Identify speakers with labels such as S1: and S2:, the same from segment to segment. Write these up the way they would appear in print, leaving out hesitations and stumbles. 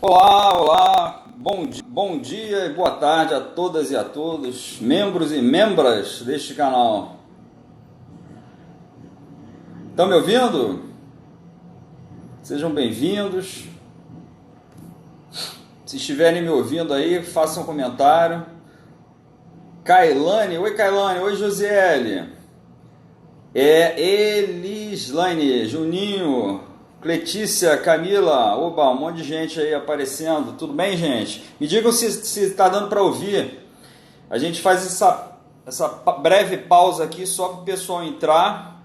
S1: Olá, olá, bom dia e boa tarde a todas e a todos, membros e membras deste canal. Estão me ouvindo? Sejam bem-vindos. Se estiverem me ouvindo aí, façam um comentário. Kailane, oi Kailane, oi Josiele. Elislaine, Juninho, Letícia, Camila, oba, um monte de gente aí aparecendo. Tudo bem, gente? Me digam se está dando para ouvir. A gente faz essa breve pausa aqui só para o pessoal entrar.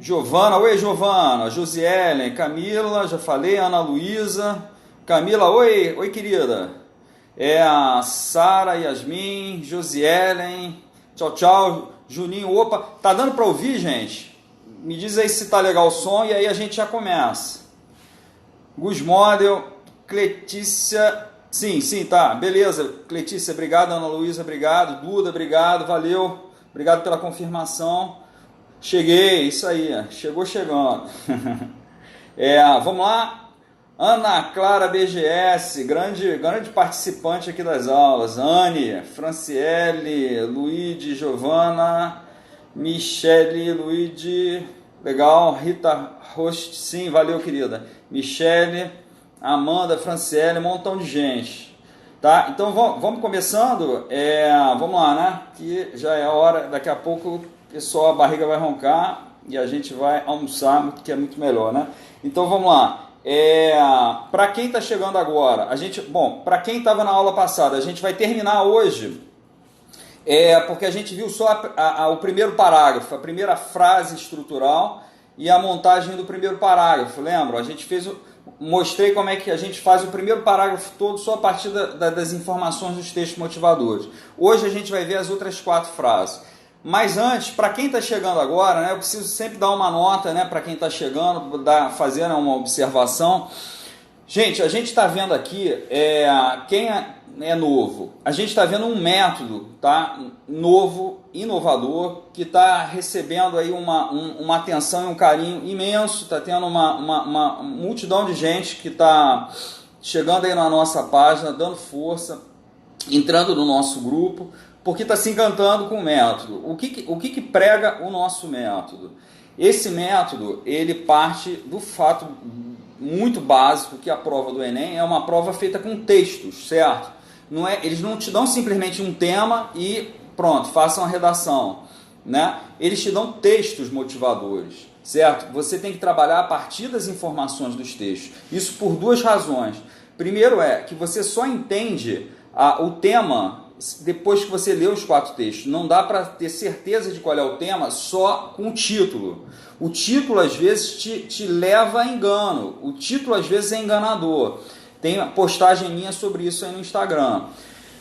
S1: Giovana, oi Giovana, Josiele, Camila, já falei, Ana Luísa. Camila, oi querida. A Sara, Yasmin, Josiele, tchau, tchau. Juninho, opa, tá dando para ouvir, gente? Me diz aí se tá legal o som e aí a gente já começa. Gus Model, Cletícia, sim, tá, beleza. Cletícia, obrigado. Ana Luísa, obrigado. Duda, obrigado, valeu. Obrigado pela confirmação. Cheguei, isso aí, chegou chegando. Vamos lá. Ana Clara BGS, grande participante aqui das aulas. Anne, Franciele, Luigi, Giovana, Michele, Luigi, legal. Rita Host, sim, valeu querida. Michele, Amanda, Franciele, um montão de gente. Tá? Então vamos começando. Vamos lá, né? Que já é a hora, daqui a pouco pessoal, a barriga vai roncar e a gente vai almoçar, que é muito melhor, né? Então vamos lá. Para quem está chegando agora, para quem estava na aula passada, a gente vai terminar hoje, porque a gente viu só o primeiro parágrafo, a primeira frase estrutural e a montagem do primeiro parágrafo, lembra? Mostrei como é que a gente faz o primeiro parágrafo todo só a partir das informações dos textos motivadores. Hoje a gente vai ver as outras 4 frases. Mas antes, para quem está chegando agora, né, eu preciso sempre dar uma nota, né, para quem está chegando, fazer uma observação. Gente, a gente está vendo aqui, quem é novo, a gente está vendo um método, tá, novo, inovador, que está recebendo aí uma atenção e um carinho imenso, está tendo uma multidão de gente que está chegando aí na nossa página, dando força, entrando no nosso grupo, porque está se encantando com o método. O que prega o nosso método? Esse método, ele parte do fato muito básico que a prova do Enem é uma prova feita com textos, certo? Eles não te dão simplesmente um tema e pronto, façam a redação, né? Eles te dão textos motivadores, certo? Você tem que trabalhar a partir das informações dos textos. Isso por 2 razões. Primeiro que você só entende o tema depois que você lê os 4 textos. Não dá para ter certeza de qual é o tema só com o título. O título às vezes te leva a engano. O título às vezes é enganador. Tem postagem minha sobre isso aí no Instagram.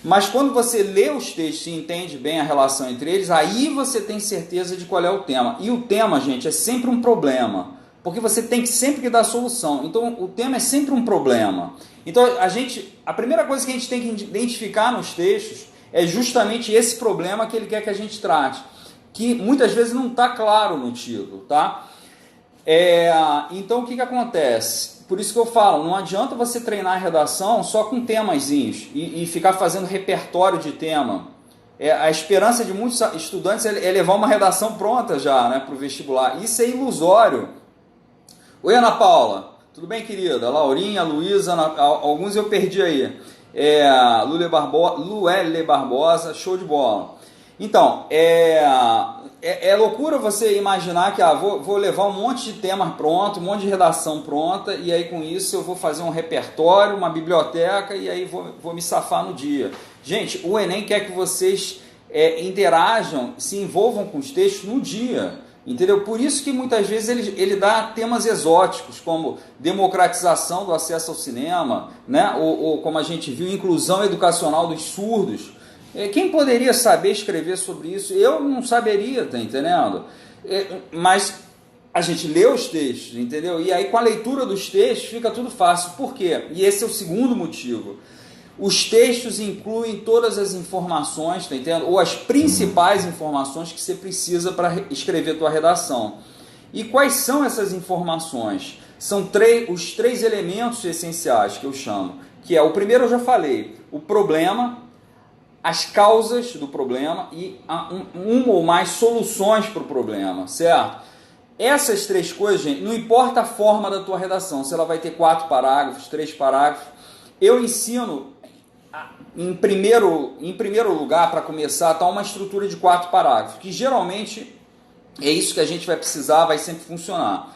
S1: Mas quando você lê os textos e entende bem a relação entre eles, aí você tem certeza de qual é o tema. E o tema, gente, é sempre um problema. Porque você tem sempre que dar solução. Então o tema é sempre um problema. Então a primeira coisa que a gente tem que identificar nos textos é justamente esse problema que ele quer que a gente trate, que muitas vezes não está claro no título, tá? Então o que acontece? Por isso que eu falo, não adianta você treinar a redação só com temazinhos e ficar fazendo repertório de tema. A esperança de muitos estudantes é levar uma redação pronta já, né, para o vestibular. Isso é ilusório. Oi, Ana Paula, tudo bem, querida? Laurinha, Luísa, alguns eu perdi aí. Luele Barbosa, show de bola. Então, é loucura você imaginar que vou levar um monte de tema pronto, um monte de redação pronta, e aí com isso eu vou fazer um repertório, uma biblioteca, e aí vou me safar no dia. Gente, o Enem quer que vocês interajam, se envolvam com os textos no dia. Entendeu? Por isso que muitas vezes ele dá temas exóticos, como democratização do acesso ao cinema, né? ou como a gente viu, inclusão educacional dos surdos. Quem poderia saber escrever sobre isso? Eu não saberia, tá entendendo? Mas a gente lê os textos, entendeu? E aí com a leitura dos textos fica tudo fácil. Por quê? E esse é o segundo motivo. Os textos incluem todas as informações, tá entendendo? Ou as principais informações que você precisa para escrever a tua redação. E quais são essas informações? São os 3 elementos essenciais que eu chamo, que é o primeiro eu já falei, o problema, as causas do problema e uma ou mais soluções para o problema, certo? Essas três coisas, gente, não importa a forma da tua redação, se ela vai ter 4 parágrafos, 3 parágrafos, eu ensino, em primeiro lugar, para começar, tá uma estrutura de 4 parágrafos, que geralmente é isso que a gente vai precisar, vai sempre funcionar.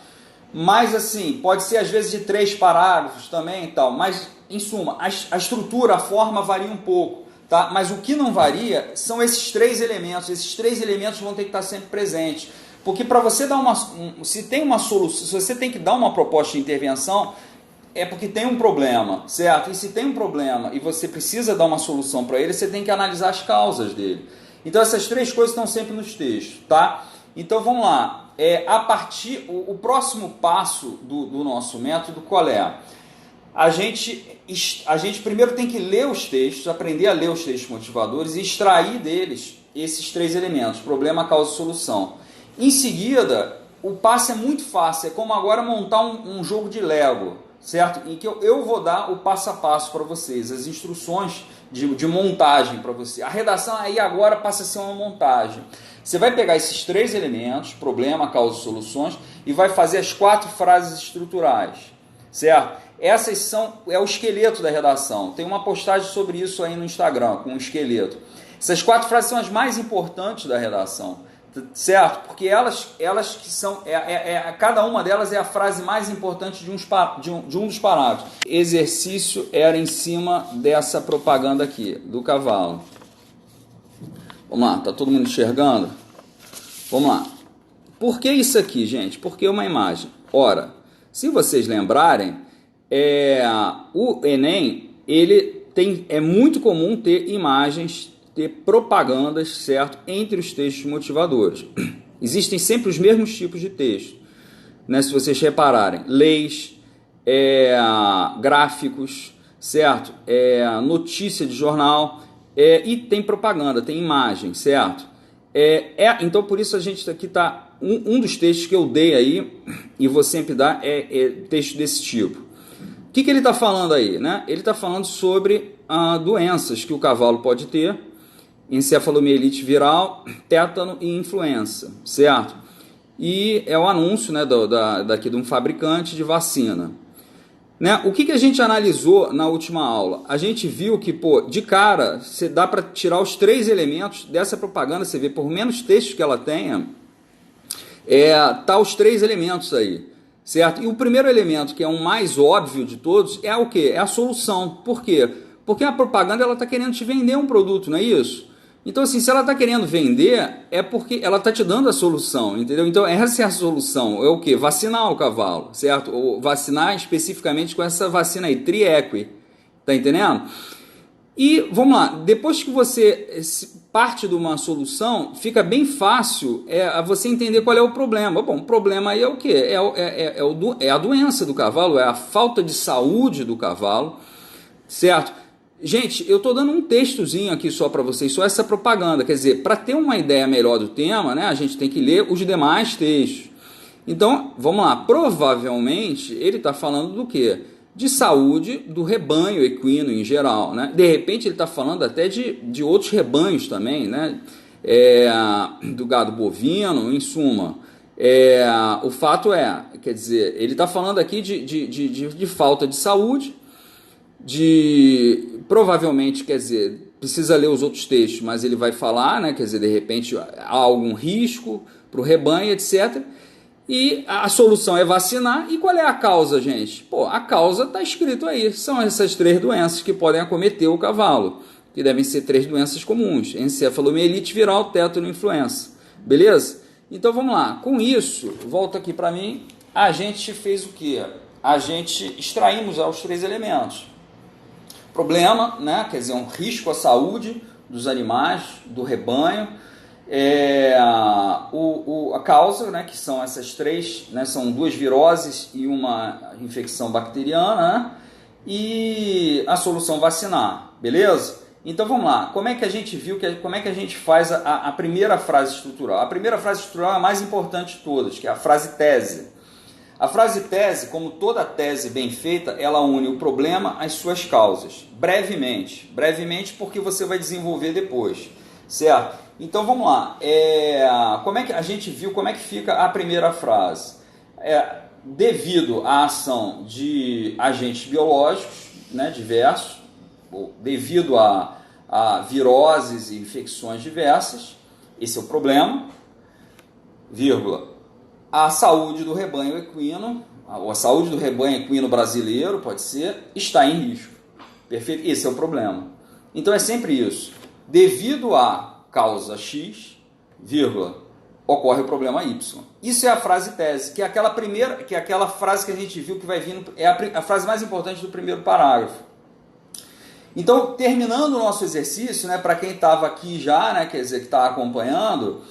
S1: Mas assim, pode ser às vezes de 3 parágrafos também e tal, mas em suma, a estrutura, a forma varia um pouco, tá? Mas o que não varia são esses 3 elementos, esses 3 elementos vão ter que estar sempre presentes. Porque para você dar se tem uma solução, se você tem que dar uma proposta de intervenção, é porque tem um problema, certo? E se tem um problema e você precisa dar uma solução para ele, você tem que analisar as causas dele. Então essas 3 coisas estão sempre nos textos, tá? Então vamos lá. O próximo passo do nosso método qual é? A gente primeiro tem que ler os textos, aprender a ler os textos motivadores e extrair deles esses 3 elementos, problema, causa e solução. Em seguida, o passo é muito fácil, é como agora montar um jogo de Lego, certo? Em que eu vou dar o passo a passo para vocês, as instruções de montagem para você. A redação aí agora passa a ser uma montagem. Você vai pegar esses 3 elementos, problema, causa e soluções, e vai fazer as 4 frases estruturais, certo? Essas é o esqueleto da redação. Tem uma postagem sobre isso aí no Instagram, com o esqueleto. Essas 4 frases são as mais importantes da redação, certo? Porque elas que são, cada uma delas é a frase mais importante de um dos parágrafos. Exercício era em cima dessa propaganda aqui, do cavalo. Vamos lá, tá todo mundo enxergando? Vamos lá. Por que isso aqui, gente? Porque é uma imagem. Ora, se vocês lembrarem, o Enem, é muito comum ter imagens, ter propagandas, certo, entre os textos motivadores. Existem sempre os mesmos tipos de texto, né? Se vocês repararem, leis, gráficos, certo, notícia de jornal, e tem propaganda, tem imagem, certo? Então por isso a gente aqui está, um dos textos que eu dei aí, e vou sempre dar, texto desse tipo. O que ele está falando aí, né? Ele está falando sobre doenças que o cavalo pode ter, encefalomielite viral, tétano e influenza, certo? E é o anúncio, né, daqui de um fabricante de vacina. Né? O que a gente analisou na última aula? A gente viu que, de cara, você dá para tirar os 3 elementos dessa propaganda, você vê, por menos textos que ela tenha, tá os 3 elementos aí, certo? E o primeiro elemento, que é o mais óbvio de todos, é o quê? É a solução. Por quê? Porque a propaganda está querendo te vender um produto, não é isso? Então, assim, se ela está querendo vender, é porque ela está te dando a solução, entendeu? Então, essa é a solução. É o quê? Vacinar o cavalo, certo? Ou vacinar especificamente com essa vacina aí, Triequi. Tá entendendo? E, vamos lá, depois que você parte de uma solução, fica bem fácil você entender qual é o problema. Bom, o problema aí é o quê? É a doença do cavalo, é a falta de saúde do cavalo, certo? Gente, eu estou dando um textozinho aqui só para vocês, só essa propaganda. Quer dizer, para ter uma ideia melhor do tema, né, a gente tem que ler os demais textos. Então, vamos lá. Provavelmente, ele está falando do quê? De saúde do rebanho equino em geral, né? De repente, ele está falando até de outros rebanhos também, né? Do gado bovino, em suma. O fato quer dizer, ele está falando aqui de falta de saúde, provavelmente, quer dizer, precisa ler os outros textos, mas ele vai falar, né, quer dizer, de repente há algum risco para o rebanho, etc. E a solução é vacinar. E qual é a causa, gente? A causa está escrito aí, são essas 3 doenças que podem acometer o cavalo, que devem ser 3 doenças comuns: encefalomielite viral, tétano e influenza. Beleza? Então vamos lá, com isso, volta aqui para mim, a gente fez o quê? A gente extraímos os 3 elementos. Problema, né? Quer dizer, um risco à saúde dos animais, do rebanho, a causa, né? Que são essas 3, né? São 2 viroses e uma infecção bacteriana, né? E a solução vacinar, beleza? Então vamos lá, como é que a gente viu, como é que a gente faz a primeira frase estrutural? A primeira frase estrutural é a mais importante de todas, que é a frase tese. A frase tese, como toda tese bem feita, ela une o problema às suas causas, brevemente. Brevemente porque você vai desenvolver depois, certo? Então vamos lá. Como é que a gente viu como é que fica a primeira frase? Devido à ação de agentes biológicos, né, diversos, ou devido a viroses e infecções diversas, esse é o problema, vírgula, a saúde do rebanho equino, ou a saúde do rebanho equino brasileiro, pode ser, está em risco. Perfeito? Esse é o problema. Então é sempre isso. Devido à causa X, vírgula, ocorre o problema Y. Isso é a frase tese, que é aquela primeira, que é aquela frase que a gente viu que vai vir, é a frase mais importante do primeiro parágrafo. Então, terminando o nosso exercício, né, para quem estava aqui já, né, quer dizer, que está acompanhando,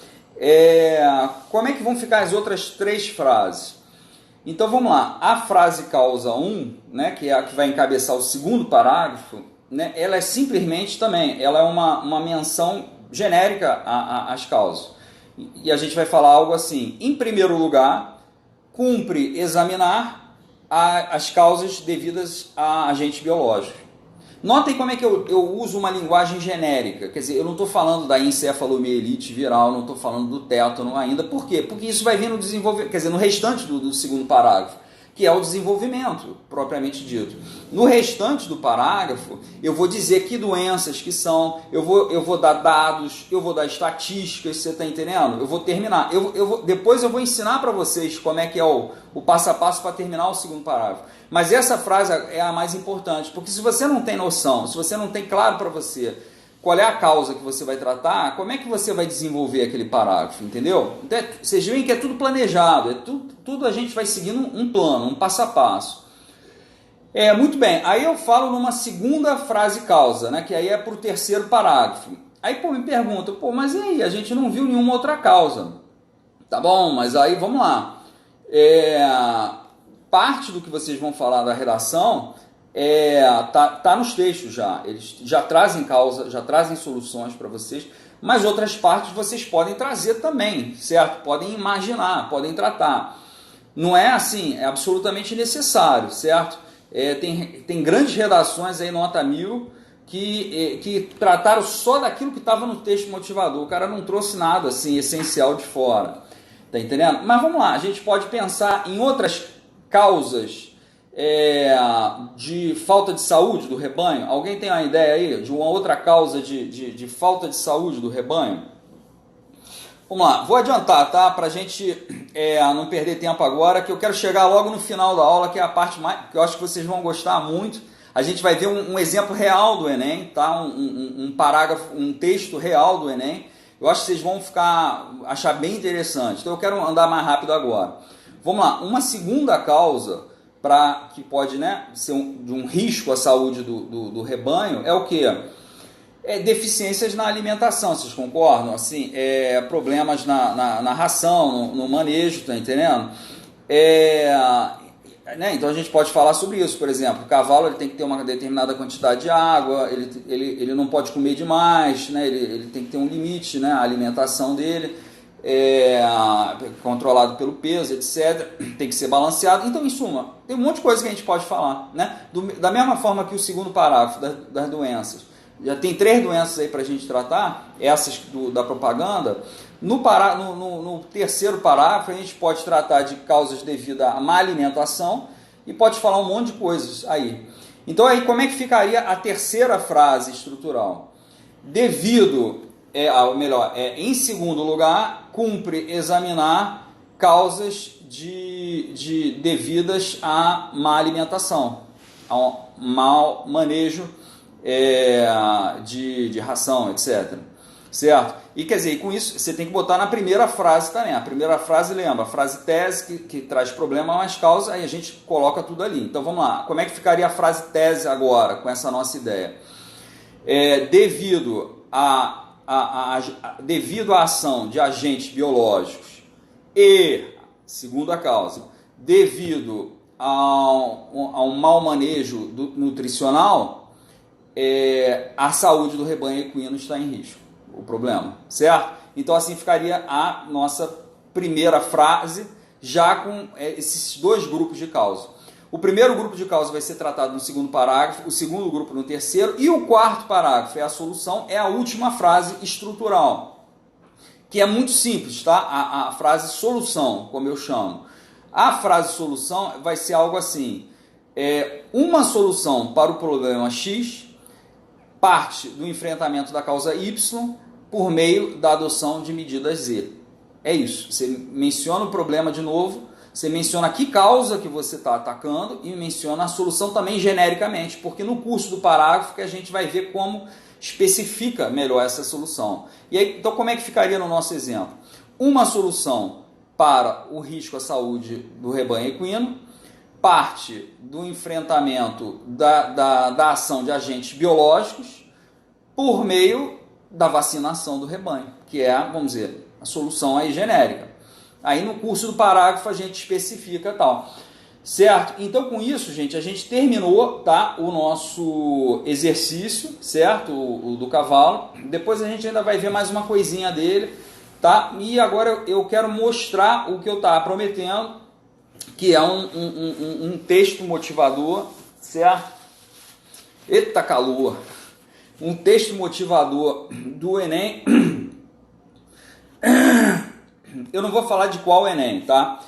S1: como é que vão ficar as outras três frases? Então, vamos lá. A frase causa 1, né, que é a que vai encabeçar o segundo parágrafo, né, ela é simplesmente também, ela é uma menção genérica às causas. E a gente vai falar algo assim: em primeiro lugar, cumpre examinar as causas devidas a agentes biológicos. Notem como é que eu uso uma linguagem genérica, quer dizer, eu não estou falando da encefalomielite viral, não estou falando do tétano ainda. Por quê? Porque isso vai vir no desenvolvimento, quer dizer, no restante do segundo parágrafo, que é o desenvolvimento, propriamente dito. No restante do parágrafo, eu vou dizer que doenças que são, eu vou dar dados, eu vou dar estatísticas, você está entendendo? Eu vou terminar. Depois eu vou ensinar para vocês como é que é o passo a passo para terminar o segundo parágrafo. Mas essa frase é a mais importante, porque se você não tem noção, se você não tem claro para você qual é a causa que você vai tratar, como é que você vai desenvolver aquele parágrafo, entendeu? Então, vocês veem que é tudo planejado, tudo a gente vai seguindo um plano, um passo a passo. Muito bem, aí eu falo numa segunda frase causa, né, que aí é para o terceiro parágrafo. Aí me pergunta, mas e aí, a gente não viu nenhuma outra causa. Tá bom, mas aí vamos lá. Parte do que vocês vão falar da redação tá nos textos já. Eles já trazem causa, já trazem soluções para vocês, mas outras partes vocês podem trazer também, certo? Podem imaginar, podem tratar. Não é assim, é absolutamente necessário, certo? Tem grandes redações aí, nota 1000, que trataram só daquilo que estava no texto motivador. O cara não trouxe nada assim essencial de fora. Tá entendendo? Mas vamos lá, a gente pode pensar em outras causas de falta de saúde do rebanho. Alguém tem uma ideia aí de uma outra causa de falta de saúde do rebanho? Vamos lá, vou adiantar, tá? Para a gente não perder tempo agora, que eu quero chegar logo no final da aula, que é a parte mais que eu acho que vocês vão gostar muito. A gente vai ver um exemplo real do Enem, tá? Um parágrafo, um texto real do Enem. Eu acho que vocês vão achar bem interessante. Então eu quero andar mais rápido agora. Vamos lá, uma segunda causa que pode, né, ser de um risco à saúde do rebanho é o quê? Deficiências na alimentação, vocês concordam? Assim, problemas na ração, no manejo, tá entendendo? Então a gente pode falar sobre isso. Por exemplo, o cavalo ele tem que ter uma determinada quantidade de água, ele não pode comer demais, né? Ele tem que ter um limite, né? A alimentação dele controlado pelo peso, etc. Tem que ser balanceado. Então, em suma, tem um monte de coisa que a gente pode falar, né? Da mesma forma que o segundo parágrafo das doenças. Já tem 3 doenças aí para a gente tratar, essas da propaganda. No terceiro parágrafo, a gente pode tratar de causas devidas à má alimentação e pode falar um monte de coisas aí. Então, aí como é que ficaria a terceira frase estrutural? Em segundo lugar, cumpre examinar causas devidas à má alimentação, ao mau manejo de ração, etc. Certo? E quer dizer, com isso você tem que botar na primeira frase também. A primeira frase, lembra, a frase tese que traz problema, mas causa, aí a gente coloca tudo ali. Então vamos lá, como é que ficaria a frase tese agora, com essa nossa ideia? Devido à ação de agentes biológicos e, segundo a causa, devido ao mau manejo nutricional, a saúde do rebanho equino está em risco, o problema, certo? Então assim ficaria a nossa primeira frase, já com esses dois grupos de causa. O primeiro grupo de causa vai ser tratado no segundo parágrafo, o segundo grupo no terceiro, e o quarto parágrafo é a solução, é a última frase estrutural, que é muito simples, tá? A frase solução, como eu chamo. A frase solução vai ser algo assim, uma solução para o problema X parte do enfrentamento da causa Y por meio da adoção de medidas Z. É isso, você menciona o problema de novo, você menciona que causa que você está atacando e menciona a solução também genericamente, porque no curso do parágrafo que a gente vai ver como especifica melhor essa solução. E aí, então como é que ficaria no nosso exemplo? Uma solução para o risco à saúde do rebanho equino parte do enfrentamento da ação de agentes biológicos por meio da vacinação do rebanho, que é, vamos dizer, a solução aí genérica. Aí no curso do parágrafo a gente especifica tal, certo? Então com isso, gente, a gente terminou, tá, o nosso exercício, certo? O do cavalo. Depois a gente ainda vai ver mais uma coisinha dele, tá? E agora eu quero mostrar o que eu estava prometendo, que é um texto motivador, certo? Eita calor! Um texto motivador do Enem. Eu não vou falar de qual Enem, tá?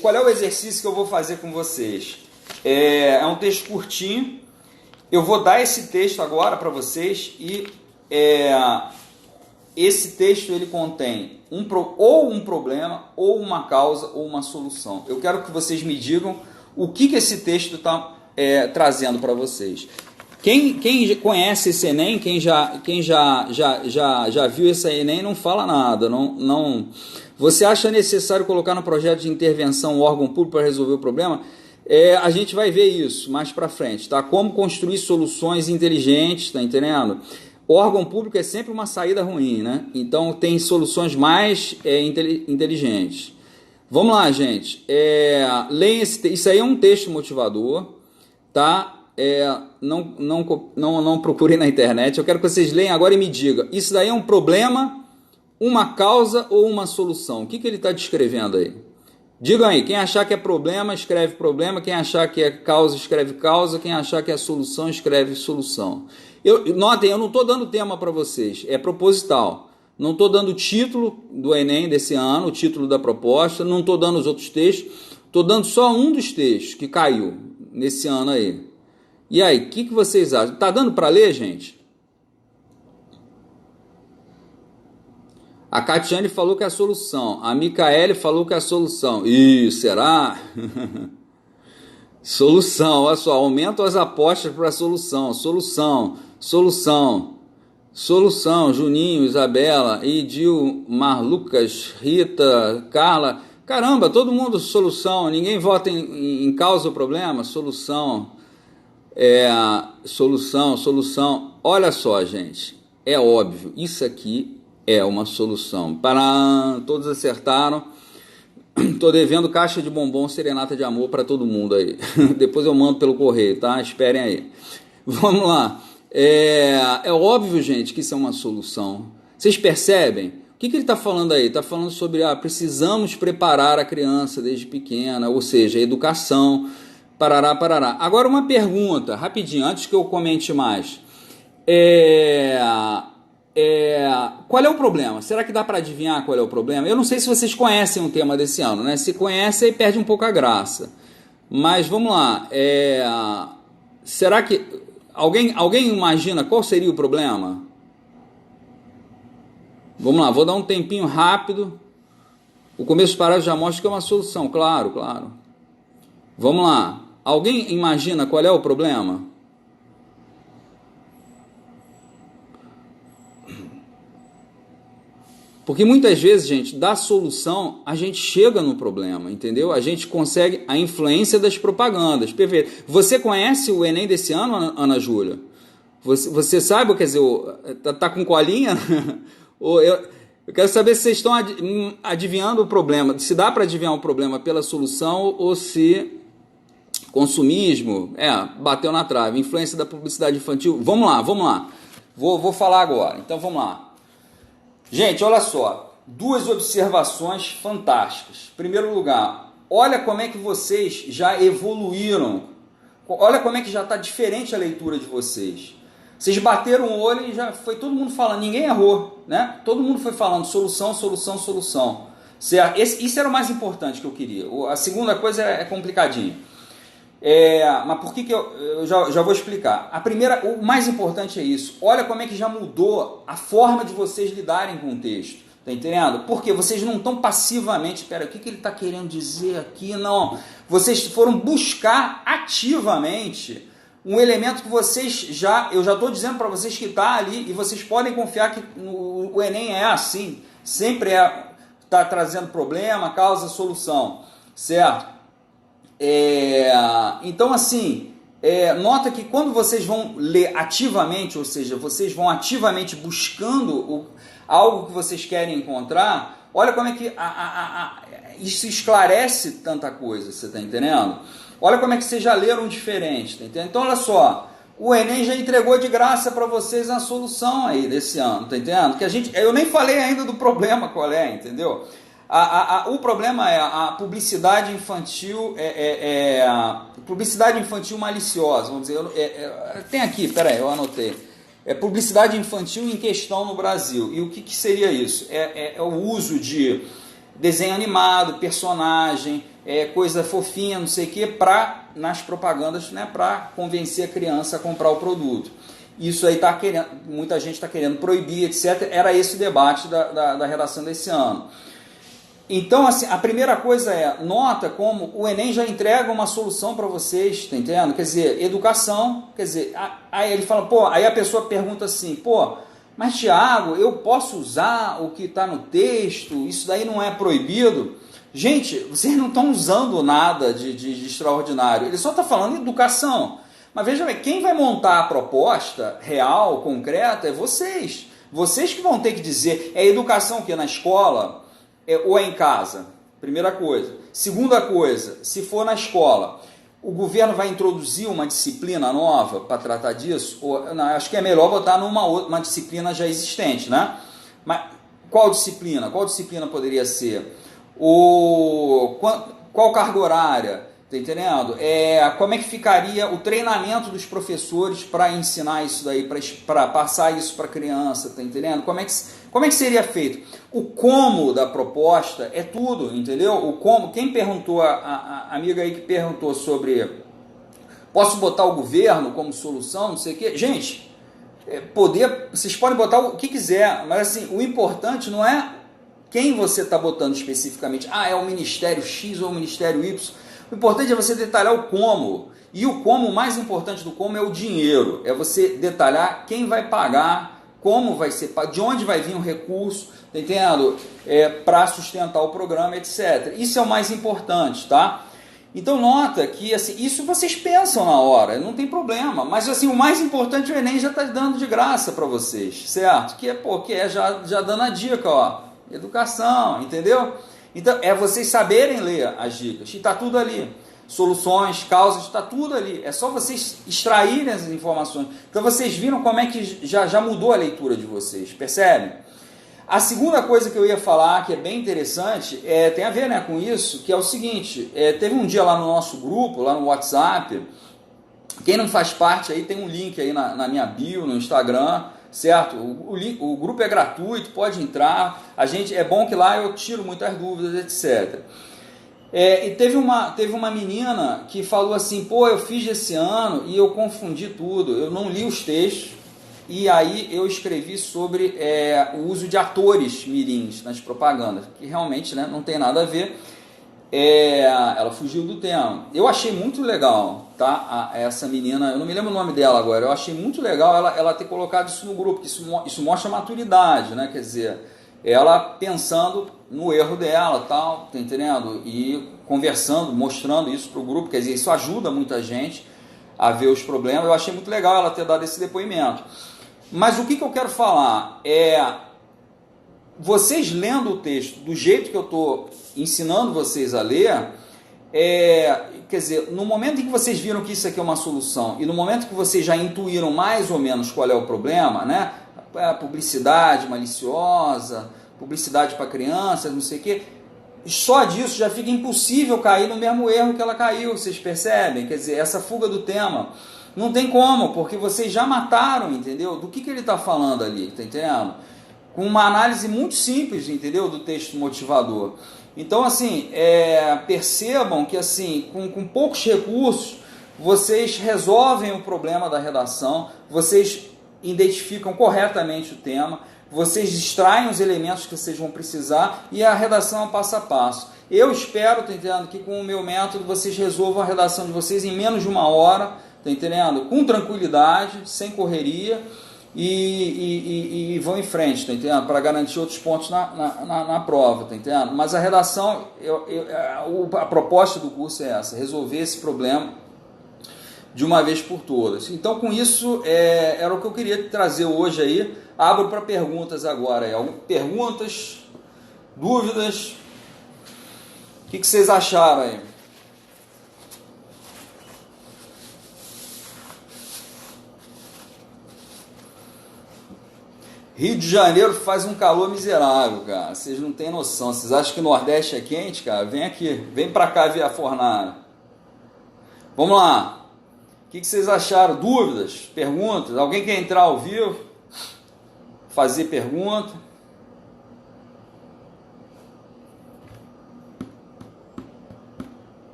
S1: Qual é o exercício que eu vou fazer com vocês? É um texto curtinho. Eu vou dar esse texto agora para vocês e esse texto ele contém ou um problema, ou uma causa, ou uma solução. Eu quero que vocês me digam o que esse texto está trazendo para vocês. Quem conhece esse Enem, quem já viu esse Enem, não fala nada. Não. Você acha necessário colocar no projeto de intervenção o órgão público para resolver o problema? A gente vai ver isso mais para frente, tá? Como construir soluções inteligentes, tá entendendo? O órgão público é sempre uma saída ruim, né? Então tem soluções mais inteligentes. Vamos lá, gente. Leia isso aí é um texto motivador, tá? Não procurem na internet. Eu quero que vocês leiam agora e me digam. Isso daí é um problema, uma causa ou uma solução? O que ele está descrevendo aí? Digam aí. Quem achar que é problema, escreve problema. Quem achar que é causa, escreve causa. Quem achar que é solução, escreve solução. Notem, eu não estou dando tema para vocês. É proposital. Não estou dando o título do Enem desse ano, o título da proposta. Não estou dando os outros textos. Estou dando só um dos textos que caiu nesse ano aí. E aí, o que vocês acham? Tá dando para ler, gente? A Catiane falou que é a solução. A Micaele falou que é a solução. Ih, será? Solução, olha só. Aumentam as apostas para a solução. Solução. Juninho, Isabela, Idil, Marlucas, Rita, Carla. Caramba, todo mundo solução. Ninguém vota em causa o problema? Solução. Solução. Olha só, gente, é óbvio, isso aqui é uma solução. Todos acertaram. Tô devendo caixa de bombom serenata de amor para todo mundo aí. Depois eu mando pelo correio, tá? Esperem aí. Vamos lá. É óbvio, gente, que isso é uma solução. Vocês percebem? O que ele está falando aí? Está falando sobre precisamos preparar a criança desde pequena, ou seja, educação. Parará. Agora uma pergunta, rapidinho, antes que eu comente mais. Qual é o problema? Será que dá para adivinhar qual é o problema? Eu não sei se vocês conhecem o tema desse ano, né? Se conhece, aí perde um pouco a graça. Mas vamos lá. Será que alguém imagina qual seria o problema? Vamos lá, vou dar um tempinho rápido. O começo do parágrafo já mostra que é uma solução, claro. Vamos lá. Alguém imagina qual é o problema? Porque muitas vezes, gente, da solução, a gente chega no problema, entendeu? A gente consegue a influência das propagandas. Perfeito. Você conhece o Enem desse ano, Ana Júlia? Você sabe, quer dizer, tá com colinha? Eu quero saber se vocês estão adivinhando o problema. Se dá para adivinhar o problema pela solução ou se... Consumismo, bateu na trave. Influência da publicidade infantil. Vamos lá. Vou falar agora. Então vamos lá. Gente, olha só. duas observações fantásticas. Em primeiro lugar, olha como é que vocês já evoluíram, olha como é que já está diferente a leitura de vocês. Vocês bateram o olho e já foi todo mundo falando, ninguém errou, né? Todo mundo foi falando solução, solução, solução. Certo? Isso era o mais importante que eu queria. A segunda coisa é complicadinha. Mas por que eu já vou explicar. A primeira, o mais importante é isso. Olha como é que já mudou a forma de vocês lidarem com o texto. Tá entendendo? Porque vocês não estão passivamente, espera, o que ele está querendo dizer aqui? Não. Vocês foram buscar ativamente um elemento que eu já estou dizendo para vocês que está ali, e vocês podem confiar que o Enem é assim, sempre está trazendo problema, causa, solução, certo? Então assim, nota que quando vocês vão ler ativamente, ou seja, vocês vão ativamente buscando algo que vocês querem encontrar, olha como é que isso esclarece tanta coisa, você está entendendo? Olha como é que vocês já leram diferente, tá entendendo? Então olha só, o Enem já entregou de graça para vocês a solução aí desse ano, tá entendendo? Eu nem falei ainda do problema qual é, entendeu? O problema é a publicidade infantil, publicidade infantil maliciosa, vamos dizer, tem aqui, peraí, eu anotei. Publicidade infantil em questão no Brasil. E o que seria isso? É o uso de desenho animado, personagem, coisa fofinha, não sei o que, nas propagandas, né, para convencer a criança a comprar o produto. Isso aí muita gente está querendo proibir, etc. Era esse o debate da redação desse ano. Então, assim, a primeira coisa nota como o Enem já entrega uma solução para vocês, tá entendendo? Quer dizer, educação, quer dizer, aí ele fala, aí a pessoa pergunta assim, mas Tiago, eu posso usar o que está no texto? Isso daí não é proibido? Gente, vocês não estão usando nada de extraordinário, ele só está falando de educação. Mas veja bem, quem vai montar a proposta real, concreta, é vocês. Vocês que vão ter que dizer, educação que na escola... ou é em casa, primeira coisa. Segunda coisa, se for na escola, o governo vai introduzir uma disciplina nova para tratar disso? Não, acho que é melhor botar uma disciplina já existente, né? Mas qual disciplina? Qual disciplina poderia ser? Qual carga horária? Tá entendendo? Como é que ficaria o treinamento dos professores para ensinar isso daí, para passar isso para a criança, tá entendendo? Como é que seria feito? O como da proposta é tudo, entendeu? O como, quem perguntou, a amiga aí que perguntou sobre, posso botar o governo como solução, não sei o quê? Gente, vocês podem botar o que quiser, mas assim, o importante não é quem você está botando especificamente, é o Ministério X ou o Ministério Y. O importante é você detalhar o como. E o como, o mais importante do como é o dinheiro. É você detalhar quem vai pagar, como vai ser, de onde vai vir o recurso, tá entendendo? Para sustentar o programa, etc. Isso é o mais importante, tá? Então nota que assim, isso vocês pensam na hora, não tem problema. Mas assim, o mais importante o Enem já está dando de graça para vocês, certo? Que é já dando a dica, educação, entendeu? Então, vocês saberem ler as dicas, e está tudo ali. Soluções, causas, está tudo ali. É só vocês extraírem as informações. Então, vocês viram como é que já mudou a leitura de vocês, percebem? A segunda coisa que eu ia falar, que é bem interessante, tem a ver, né, com isso, que é o seguinte, teve um dia lá no nosso grupo, lá no WhatsApp, quem não faz parte aí, tem um link aí na minha bio, no Instagram, certo? O grupo é gratuito, pode entrar. É bom que lá eu tiro muitas dúvidas, etc. E teve uma menina que falou assim, eu fiz esse ano e eu confundi tudo, eu não li os textos, e aí eu escrevi sobre o uso de atores mirins nas propagandas, que realmente, né, não tem nada a ver. Ela fugiu do tema. Eu achei muito legal, tá? Essa menina, eu não me lembro o nome dela agora, eu achei muito legal ela ter colocado isso no grupo, isso mostra maturidade, né? Quer dizer, ela pensando no erro dela, tal, tá entendendo? E conversando, mostrando isso pro grupo, quer dizer, isso ajuda muita gente a ver os problemas. Eu achei muito legal ela ter dado esse depoimento. Mas o que eu quero falar vocês lendo o texto do jeito que eu estou ensinando vocês a ler, quer dizer, no momento em que vocês viram que isso aqui é uma solução e no momento que vocês já intuíram mais ou menos qual é o problema, né? A publicidade maliciosa, publicidade para crianças, não sei o quê. Só disso já fica impossível cair no mesmo erro que ela caiu, vocês percebem? Quer dizer, essa fuga do tema não tem como, porque vocês já mataram, entendeu? Do que ele está falando ali, tá entendendo? Com uma análise muito simples, entendeu? Do texto motivador. Então, assim, percebam que, assim, com poucos recursos, vocês resolvem o problema da redação, vocês identificam corretamente o tema, vocês extraem os elementos que vocês vão precisar e a redação é passo a passo. Eu espero, tá entendendo, que com o meu método vocês resolvam a redação de vocês em menos de 1 hora, tá entendendo? Com tranquilidade, sem correria e vão em frente, tá entendendo? Para garantir outros pontos na prova, tá entendendo? Mas a redação, a proposta do curso é essa, resolver esse problema de uma vez por todas. Então, com isso, era o que eu queria trazer hoje aí. Abro para perguntas agora. Perguntas, dúvidas? O que vocês acharam aí? Rio de Janeiro faz um calor miserável, cara. Vocês não têm noção. Vocês acham que o Nordeste é quente, cara? Vem aqui. Vem para cá ver a fornalha. Vamos lá. O que vocês acharam? Dúvidas? Perguntas? Alguém quer entrar ao vivo? Fazer pergunta?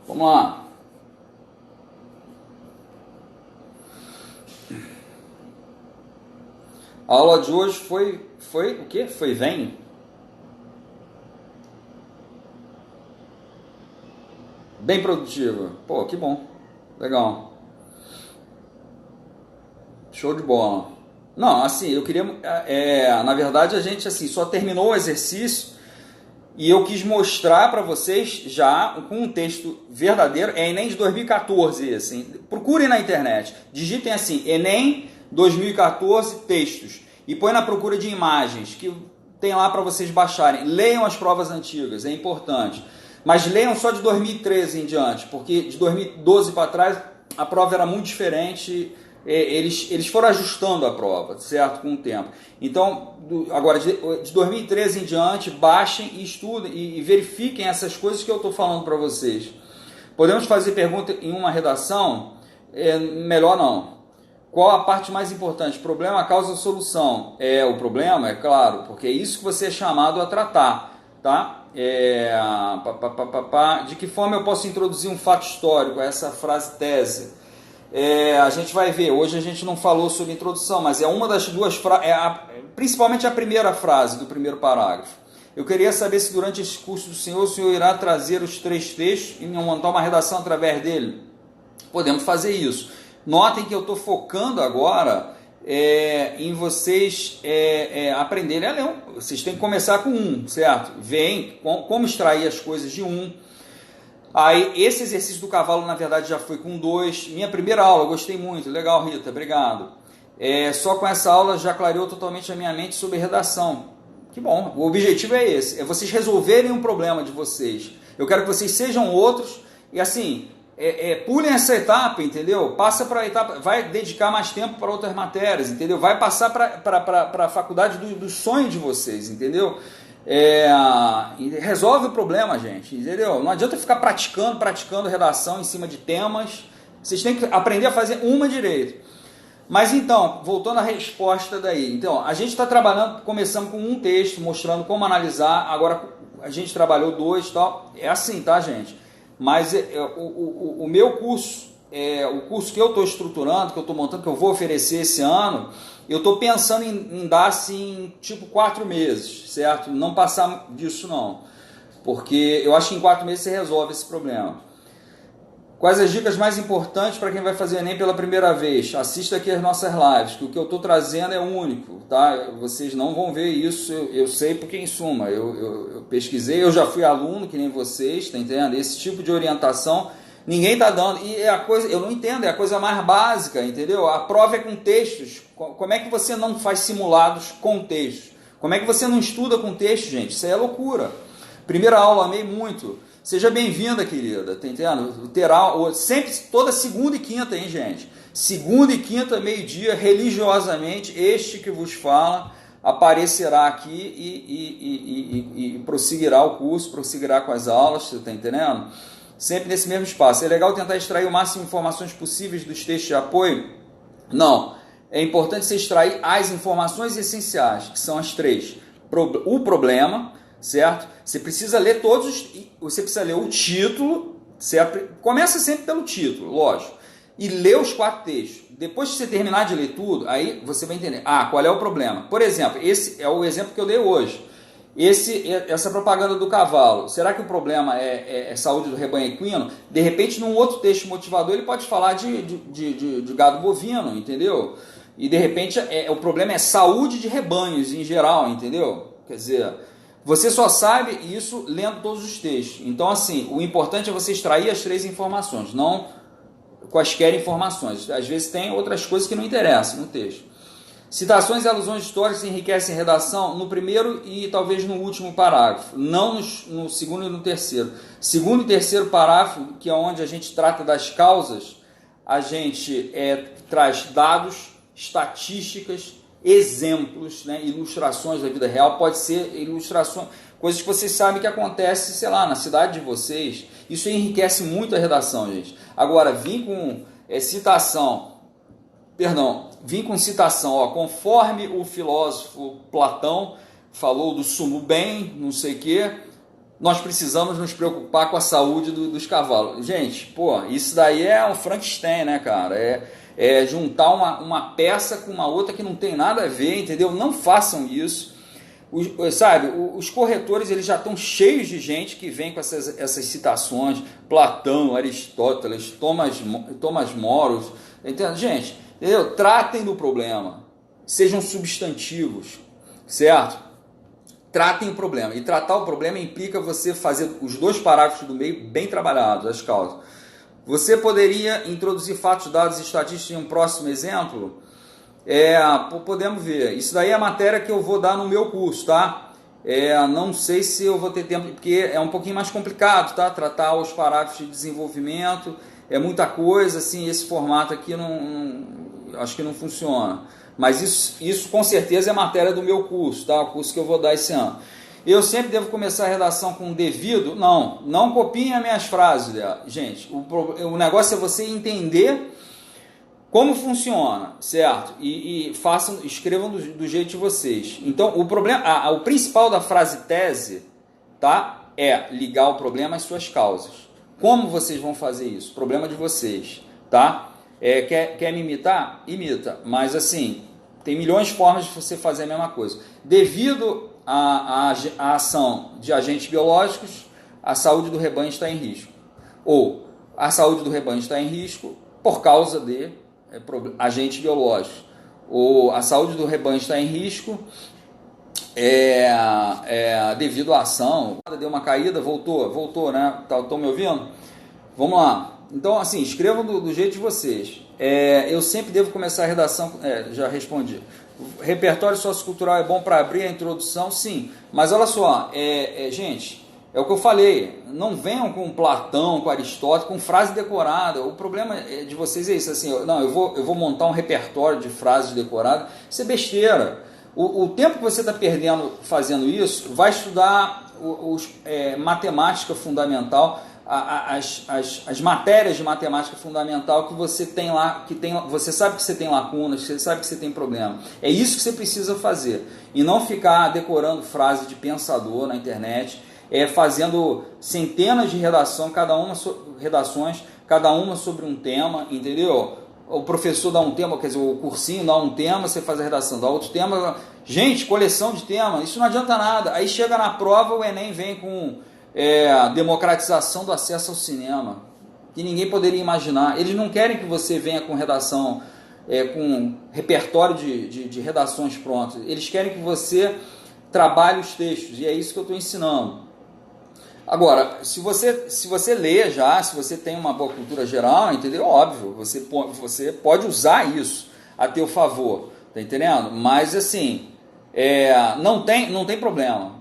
S1: Vamos lá. A aula de hoje foi o quê? Foi vem? Bem produtiva. Pô, que bom. Legal. Show de bola. Não, assim, eu queria... na verdade, a gente assim, só terminou o exercício e eu quis mostrar para vocês já com um texto verdadeiro. É Enem de 2014, assim. Procurem na internet. Digitem assim, Enem 2014 textos. E põe na procura de imagens que tem lá para vocês baixarem. Leiam as provas antigas, é importante. Mas leiam só de 2013 em diante, porque de 2012 para trás a prova era muito diferente, eles foram ajustando a prova, certo? Com o tempo. Então, agora de 2013 em diante, baixem e estudem e verifiquem essas coisas que eu estou falando para vocês. Podemos fazer pergunta em uma redação? Melhor não. Qual a parte mais importante? Problema, causa, solução. O problema, é claro, porque é isso que você é chamado a tratar, tá? De que forma eu posso introduzir um fato histórico, essa frase tese? A gente vai ver, hoje a gente não falou sobre introdução, mas é uma das duas frases, principalmente a primeira frase do primeiro parágrafo. Eu queria saber se durante esse curso do senhor, o senhor irá trazer os 3 textos e montar uma redação através dele. Podemos fazer isso. Notem que eu estou focando agora em vocês aprenderem a ler. Vocês têm que começar com um, certo? Vem como extrair as coisas de um. Aí, esse exercício do cavalo, na verdade, já foi com 2. Minha primeira aula, eu gostei muito. Legal, Rita, obrigado. Só com essa aula já clareou totalmente a minha mente sobre redação. Que bom, o objetivo é esse. É vocês resolverem um problema de vocês. Eu quero que vocês sejam outros e assim... pulem essa etapa, entendeu? Passa para a etapa, vai dedicar mais tempo para outras matérias, entendeu? Vai passar para a faculdade do sonho de vocês, entendeu? Resolve o problema, gente, entendeu? Não adianta ficar praticando redação em cima de temas. Vocês têm que aprender a fazer uma direito. Mas então, voltando à resposta daí. Então, a gente está trabalhando, começamos com um texto, mostrando como analisar. Agora, a gente trabalhou 2 e tal. É assim, tá, gente? Mas o meu curso, o curso que eu estou estruturando, que eu estou montando, que eu vou oferecer esse ano, eu estou pensando em dar assim, tipo 4 meses, certo? Não passar disso não, porque eu acho que em 4 meses você resolve esse problema. Quais as dicas mais importantes para quem vai fazer o Enem pela primeira vez? Assista aqui as nossas lives, que o que eu estou trazendo é único, tá? Vocês não vão ver isso, eu sei porque, em suma, eu pesquisei, eu já fui aluno, que nem vocês, tá entendendo? Esse tipo de orientação ninguém está dando, e é a coisa, eu não entendo, é a coisa mais básica, entendeu? A prova é com textos, como é que você não faz simulados com textos? Como é que você não estuda com textos, gente? Isso aí é loucura. Primeira aula, amei muito. Seja bem-vinda, querida, tá entendendo? Terá sempre, toda segunda e quinta, hein, gente? Segunda e quinta, meio-dia, religiosamente, este que vos fala aparecerá aqui e prosseguirá o curso, prosseguirá com as aulas, você tá entendendo? Sempre nesse mesmo espaço. É legal tentar extrair o máximo de informações possíveis dos textos de apoio? Não. É importante você extrair as informações essenciais, que são as três. O problema, certo? Você precisa ler você precisa ler o título, certo? Começa sempre pelo título, lógico. E lê os 4 textos. Depois que você terminar de ler tudo, aí você vai entender. Qual é o problema? Por exemplo, esse é o exemplo que eu dei hoje. Essa propaganda do cavalo, será que o problema é saúde do rebanho equino? De repente, num outro texto motivador, ele pode falar de gado bovino, entendeu? E de repente, o problema é saúde de rebanhos em geral, entendeu? Quer dizer, você só sabe isso lendo todos os textos. Então, assim, o importante é você extrair as 3 informações, não quaisquer informações. Às vezes tem outras coisas que não interessam no texto. Citações e alusões históricas enriquecem a redação no primeiro e talvez no último parágrafo, não no segundo e no terceiro. Segundo e terceiro parágrafo, que é onde a gente trata das causas, a gente traz dados, estatísticas, exemplos, né, ilustrações da vida real. Pode ser ilustrações, coisas que vocês sabem que acontece, sei lá, na cidade de vocês. Isso enriquece muito a redação, gente. Agora, vim com citação, conforme o filósofo Platão falou do sumo bem, não sei o que, nós precisamos nos preocupar com a saúde dos cavalos. Gente, isso daí é um Frankenstein, né, cara? É juntar uma peça com uma outra que não tem nada a ver, entendeu? Não façam isso. Os corretores, eles já estão cheios de gente que vem com essas citações, Platão, Aristóteles, Thomas Moros, entendeu? Gente, entendeu? Tratem do problema, sejam substantivos, certo? Tratem o problema, e tratar o problema implica você fazer os 2 parágrafos do meio bem trabalhados, as causas. Você poderia introduzir fatos, dados e estatísticas em um próximo exemplo? Podemos ver. Isso daí é a matéria que eu vou dar no meu curso, tá? Não sei se eu vou ter tempo, porque é um pouquinho mais complicado, tá? Tratar os parágrafos de desenvolvimento, é muita coisa, assim, esse formato aqui acho que não funciona. Mas isso com certeza é matéria do meu curso, tá? O curso que eu vou dar esse ano. Eu sempre devo começar a redação com devido? Não copiem as minhas frases, gente. O negócio é você entender como funciona, certo? E escrevam do jeito de vocês. Então, o principal da frase tese, tá? É ligar o problema às suas causas. Como vocês vão fazer isso? Problema de vocês, tá? Quer me imitar? Imita. Mas assim, tem milhões de formas de você fazer a mesma coisa. Devido à ação de agentes biológicos, a saúde do rebanho está em risco. Ou a saúde do rebanho está em risco por causa de agentes biológicos. Ou a saúde do rebanho está em risco devido à ação. Deu uma caída, voltou, né? Estão me ouvindo? Vamos lá. Então, assim, escrevam do jeito de vocês. Eu sempre devo começar a redação... já respondi. Repertório sociocultural é bom para abrir a introdução? Sim. Mas olha só, gente, é o que eu falei. Não venham com Platão, com Aristóteles, com frase decorada. O problema de vocês é isso. Assim, eu vou montar um repertório de frases decoradas. Isso é besteira. O tempo que você está perdendo fazendo isso, vai estudar matemática fundamental, as matérias de matemática fundamental que você tem lá, você sabe que você tem lacunas, você sabe que você tem problema. É isso que você precisa fazer. E não ficar decorando frase de pensador na internet, fazendo centenas de redações, cada uma sobre um tema, entendeu? O professor dá um tema, quer dizer, o cursinho dá um tema, você faz a redação, dá outro tema. Gente, coleção de tema, isso não adianta nada. Aí chega na prova, o Enem vem com a democratização do acesso ao cinema, que ninguém poderia imaginar. Eles não querem que você venha com redação, com repertório de redações prontas. Eles querem que você trabalhe os textos, e é isso que eu estou ensinando. Agora, se você lê já, se você tem uma boa cultura geral, entendeu? Óbvio, você pode usar isso a teu favor, tá entendendo? Mas assim, não tem problema,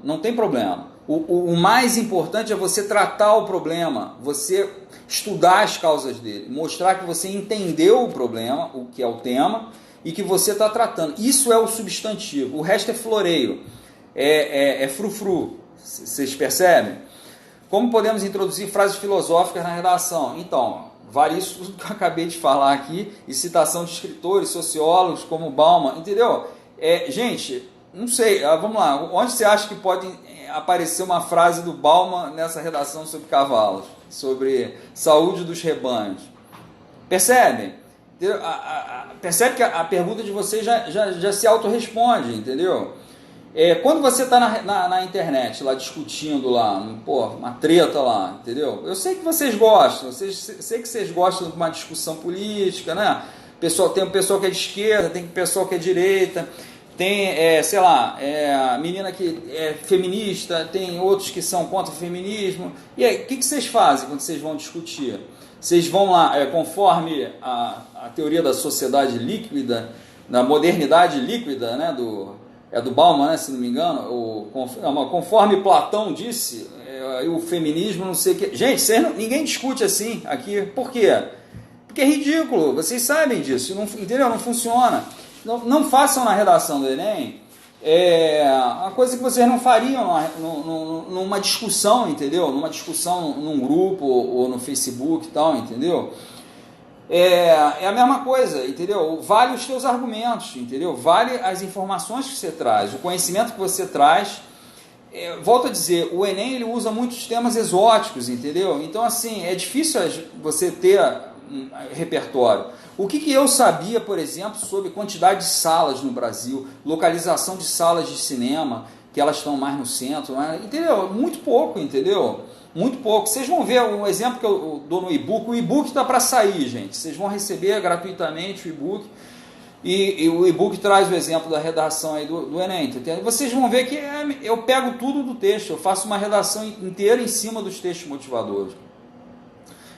S1: O mais importante é você tratar o problema, você estudar as causas dele, mostrar que você entendeu o problema, o que é o tema, e que você está tratando. Isso é o substantivo, o resto é floreio, é frufru, vocês percebem? Como podemos introduzir frases filosóficas na redação? Então, vale isso tudo que eu acabei de falar aqui, e citação de escritores, sociólogos como Bauman, entendeu? Gente, não sei, vamos lá, onde você acha que pode aparecer uma frase do Bauman nessa redação sobre cavalos, sobre saúde dos rebanhos? Percebem? Percebe que a pergunta de vocês já se autorresponde, entendeu? Quando você está na internet lá discutindo lá, uma treta lá, entendeu? Eu sei que vocês gostam, sei que vocês gostam de uma discussão política, né? Tem um pessoal que é de esquerda, tem um pessoal que é de direita, tem, a menina que é feminista, tem outros que são contra o feminismo. E aí, o que vocês fazem quando vocês vão discutir? Vocês vão lá, conforme a teoria da sociedade líquida, da modernidade líquida, né, do Bauman, né, se não me engano, conforme Platão disse, o feminismo, não sei o que. Gente, ninguém discute assim aqui. Por quê? Porque é ridículo, vocês sabem disso, entendeu? Não funciona. Não façam na redação do Enem uma coisa que vocês não fariam numa discussão, entendeu? Numa discussão num grupo ou no Facebook e tal, entendeu? É a mesma coisa, entendeu? Vale os teus argumentos, entendeu? Vale as informações que você traz, o conhecimento que você traz. Volto a dizer, o Enem ele usa muitos temas exóticos, entendeu? Então, assim, é difícil você ter um repertório. O que eu sabia, por exemplo, sobre quantidade de salas no Brasil, localização de salas de cinema, que elas estão mais no centro, entendeu? Muito pouco, entendeu? Muito pouco. Vocês vão ver um exemplo que eu dou no e-book. O e-book está para sair, gente. Vocês vão receber gratuitamente o e-book. E o e-book traz o exemplo da redação aí do Enem. Entendeu? Vocês vão ver que eu pego tudo do texto. Eu faço uma redação inteira em cima dos textos motivadores.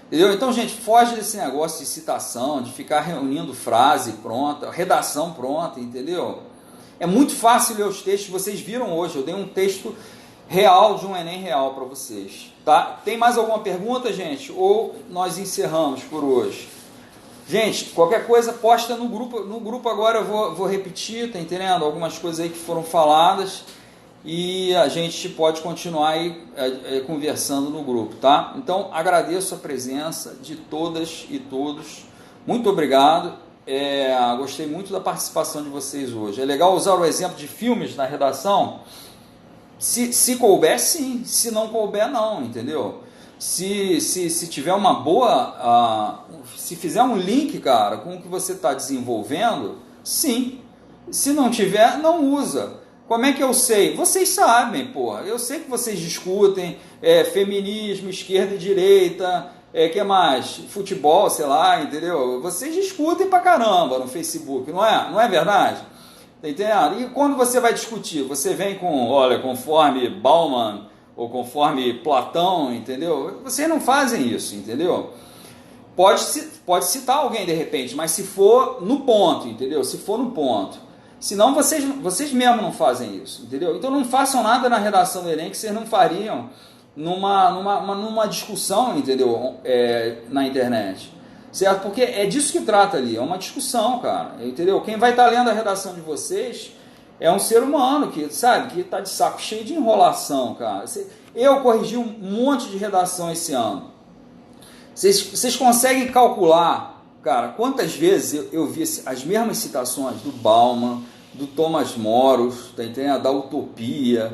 S1: Entendeu? Então, gente, foge desse negócio de citação, de ficar reunindo frase pronta, redação pronta, entendeu? É muito fácil ler os textos. Vocês viram hoje, eu dei um texto real de um Enem real para vocês, tá? Tem mais alguma pergunta, gente? Ou nós encerramos por hoje? Gente, qualquer coisa posta no grupo. No grupo agora eu vou repetir, tá entendendo? Algumas coisas aí que foram faladas e a gente pode continuar aí conversando no grupo, tá? Então, agradeço a presença de todas e todos. Muito obrigado. Gostei muito da participação de vocês hoje. É legal usar o exemplo de filmes na redação? Se couber, sim. Se não couber, não, entendeu? Se tiver uma boa... se fizer um link, cara, com o que você está desenvolvendo, sim. Se não tiver, não usa. Como é que eu sei? Vocês sabem, porra. Eu sei que vocês discutem feminismo, esquerda e direita, que mais? Futebol, sei lá, entendeu? Vocês discutem pra caramba no Facebook, não é? Não é verdade? Tá entendendo? E quando você vai discutir, você vem conforme Bauman ou conforme Platão, entendeu? Vocês não fazem isso, entendeu? Pode citar alguém de repente, mas se for no ponto, entendeu? Se for no ponto. Senão vocês mesmos não fazem isso, entendeu? Então não façam nada na redação do Enem que vocês não fariam numa discussão, entendeu? Na internet, certo? Porque é disso que trata ali, é uma discussão, cara, entendeu? Quem vai estar lendo a redação de vocês é um ser humano que, sabe, que está de saco cheio de enrolação, cara. Eu corrigi um monte de redação esse ano. Vocês conseguem calcular, cara, quantas vezes eu vi as mesmas citações do Bauman, do Thomas Moros, tá entendendo? Da Utopia,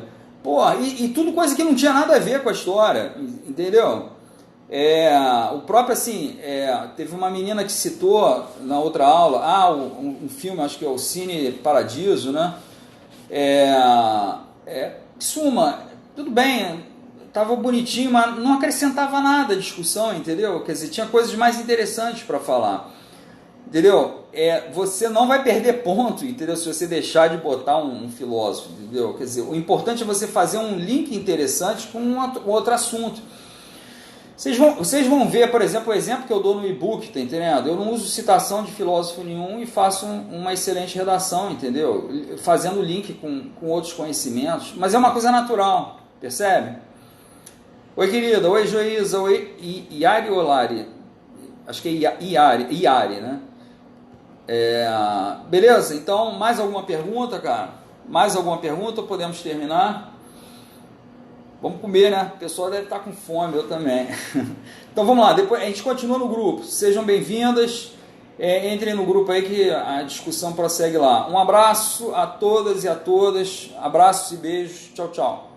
S1: e tudo coisa que não tinha nada a ver com a história, entendeu? O próprio, assim, teve uma menina que citou na outra aula, um filme, acho que é o Cine Paradiso, né? Suma, tudo bem, estava bonitinho, mas não acrescentava nada à discussão, entendeu? Quer dizer, tinha coisas mais interessantes para falar, entendeu? Você não vai perder ponto, entendeu? Se você deixar de botar um filósofo, entendeu? Quer dizer, o importante é você fazer um link interessante com um outro assunto. Vocês vão ver, por exemplo, o exemplo que eu dou no e-book, tá entendendo? Eu não uso citação de filósofo nenhum e faço uma excelente redação, entendeu? Fazendo link com outros conhecimentos, mas é uma coisa natural, Percebe? Oi, querida. Oi, Joísa. Oi, Iari ou Lari? Acho que é Iari, né? Beleza? Então, mais alguma pergunta, cara? Mais alguma pergunta ou podemos terminar? Vamos comer, né? O pessoal deve estar com fome, eu também. Então vamos lá, depois a gente continua no grupo. Sejam bem-vindas. Entrem no grupo aí que a discussão prossegue lá. Um abraço a todas e a todas. Abraços e beijos. Tchau, tchau.